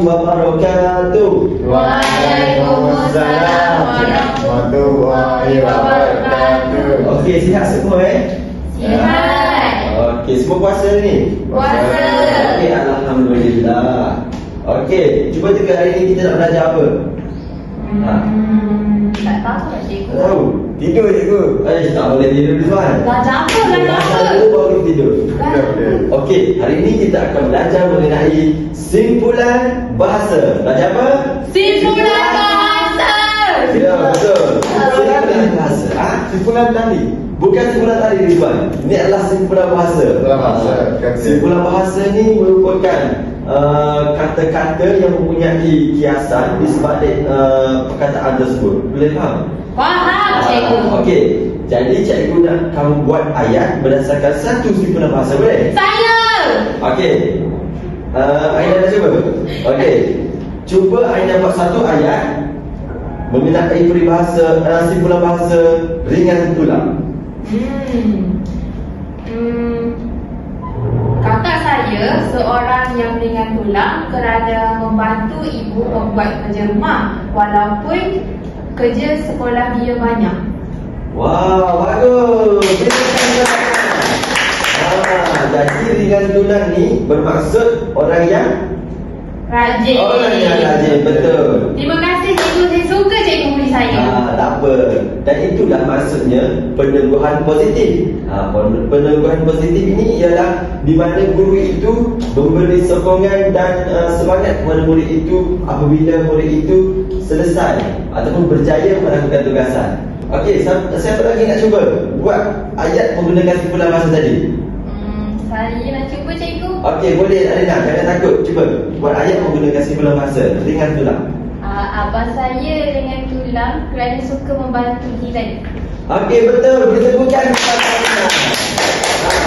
wabarakatuh. Waalaikumsalam warahmatullahi wabarakatuh. Okey, sihat semua Sihat. Okey, semua puasa ni? Puasa. Okey, alhamdulillah. Okey, cuba tengok hari ni kita nak belajar apa? Tak tahu tak cikgu. Tak tahu. Tidur cikgu. Tak boleh tidur tuan. Belajar apa? Belajar apa? Belajar dulu baru tidur. Belajar. Okey, hari ini kita akan belajar mengenai simpulan bahasa. Belajar apa? Simpulan bahasa. Ya, betul. Simpulan bahasa. Simpulan tadi. Bukan simpulan tadi Rizwan. Ini adalah simpulan bahasa. Simpulan bahasa. Simpulan bahasa ni merupakan kata-kata yang mempunyai kiasan di sebalik perkataan tersebut. Boleh faham? Faham cikgu. Okey. Jadi cikgu nak kamu buat ayat berdasarkan satu simpulan bahasa, boleh? Saya. Okey. Aina dah cuba? Okey. Cuba Aina buat satu ayat mengenai peribahasa simpulan bahasa ringan tulang. Kakak saya seorang yang ringan tulang kerana membantu ibu membuat kerja rumah walaupun kerja sekolah dia banyak. Wah, bagus. Jadi ringan tulang ni bermaksud orang yang Rajin. betul. Terima kasih cikgu, saya suka cikgu beri saya. Tak apa. Dan itulah maksudnya peneguhan positif. Peneguhan positif ini ialah di mana guru itu memberi sokongan dan semangat kepada murid itu apabila murid itu selesai ataupun berjaya melakukan tugasan. Okey, siapa lagi nak cuba buat ayat menggunakan simpulan bahasa tadi? Saya nak cuba cikgu. Okey, boleh Alina, jangan takut. Cuba buat ayat menggunakan simpulan bahasa ringan tulang. Abang saya ringan tulang kerana suka membantu jiran. Okey, betul. Kita bukan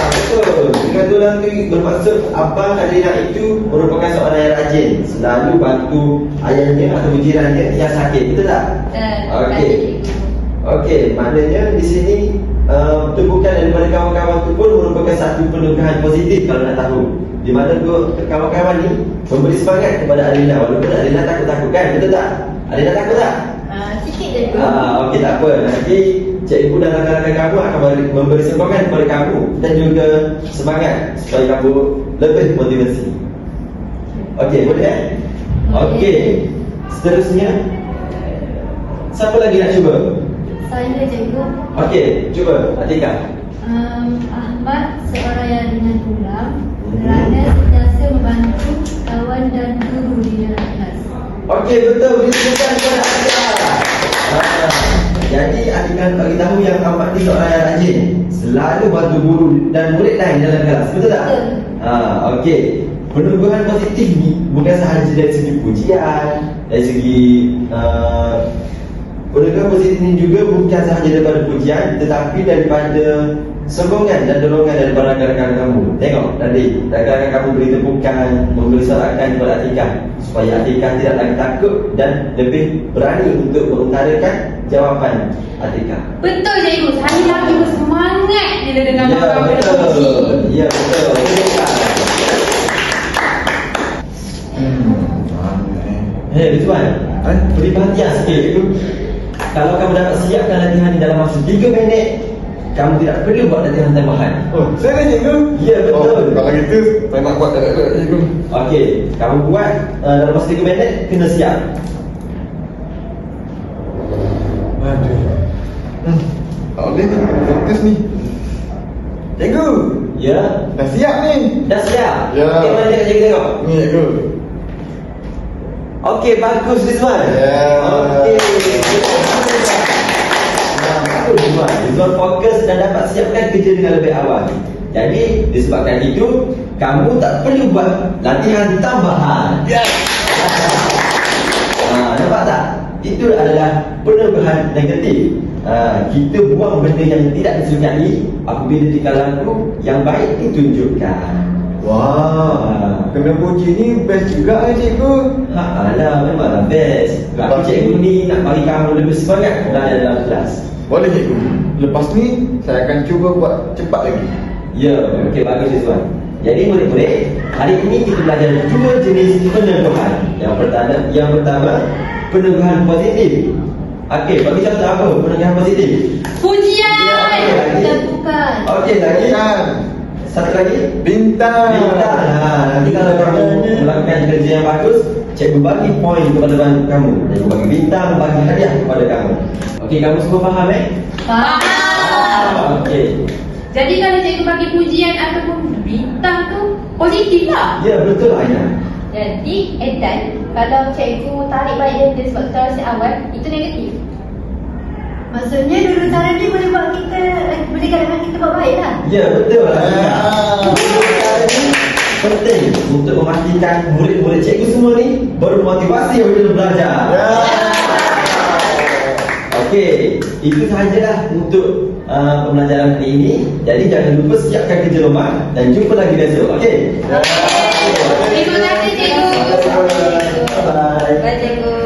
betul. Ringan tulang tu bermaksud abang Alina itu merupakan seorang yang rajin, selalu bantu ayahnya atau jirannya yang sakit. Betul tak? Okey. Okey, maknanya di sini tegukan daripada kawan-kawan itu pun merupakan satu peneguhan positif kalau nak tahu. Di mana kawan-kawan ni memberi semangat kepada Alina walaupun Alina takut-takut kan, betul tak? Alina takut tak? Sikit je tu. Okey, tak apa. Nanti cikgu dan rakan-rakan kamu akan memberi sokongan kepada kamu dan juga semangat supaya kamu lebih motivasi. Okey, boleh? Okey. Seterusnya, siapa lagi nak cuba? Saya cikgu. Okey, cuba Atika. Ahmad seorang yang ringan tulang kerana sentiasa membantu kawan dan guru di dalam kelas. Okey, betul. Bukan kepada Atika. Jadi Atika nak bagi tahu yang Ahmad ni seorang yang rajin, selalu bantu guru dan murid lain dalam kelas. Betul tak? Betul. Okey. Peneguhan positif ni bukan sahaja dari segi pujian, dari segi peneguhan positif ini juga bukan sahaja daripada pujian, tetapi daripada sokongan dan dorongan daripada rakan-rakan kamu. Tengok tadi, rakan-rakan kamu beri tepukan, memberi sorakan kepada Atika supaya Atika tidak lagi takut dan lebih berani untuk mengutarakan jawapan Atika. Betul cikgu, saya lagi bersemangat bila dengar kawan berpuji. Ya, betul. Rizwan, beri perhatian sikit cikgu. Kalau kamu dapat siapkan latihan ini dalam masa 3 minit, kamu tidak perlu buat latihan tambahan. Oh, saya ni cikgu. Ya, betul. Kalau gitu, saya nak buat dekat cikgu. Okey, kamu buat dalam masa 3 minit, kena siap. Aduh. Tak boleh ni, fokus ni. Cikgu, Ya, dah siap ni. dah siap? Ya. Okey, mari kita cikgu tengok. Ni cikgu. Okey, bagus Rizwan. Ya. Okey. Bagus Rizwan. Rizwan fokus dan dapat siapkan kerja dengan lebih awal. Jadi, disebabkan itu, kamu tak perlu buat latihan tambahan. Ya. Nampak tak? Itu adalah peneguhan negatif. Kita buang benda yang tidak disukai apabila tingkalanku yang baik ditunjukkan. Wah, kena puji ni best juga cikgu. Alah, memanglah best. Tapi cikgu ni nak bagi kamu lebih semangat belajar dalam kelas. Boleh cikgu. Lepas ni, saya akan cuba buat cepat lagi. Ya, okey, bagus Rizwan. Jadi murid-murid, hari ini kita belajar dua jenis peneguhan. Yang pertama peneguhan positif. Okey, bagi contoh apa peneguhan positif? Pujian. Bukan. Okey, lagi. Satu lagi. Bintang. Bintang. Nanti kalau kamu melakukan kerja yang bagus, cikgu bagi poin kepada kamu. Cikgu bagi bintang, bagi hadiah kepada kamu. Okey, kamu semua faham Faham. Okey. Jadi kalau cikgu bagi pujian ataupun bintang tu positif lah. Ya, betul Aina. Jadi Edan, kalau cikgu tarik balik dia sebab kita rasa awal, itu negatif. Maksudnya dulu cara ni boleh buat kita, boleh kadang kita buat baik lah. Ya, betul Aina. Penting untuk memastikan murid-murid cikgu semua ni bermotivasi untuk belajar. Okey, itu sahajalah untuk pembelajaran hari ini. Jadi jangan lupa siapkan kerja rumah dan jumpa lagi besok. Okey. Terima kasih cikgu. Bye. Bye cikgu.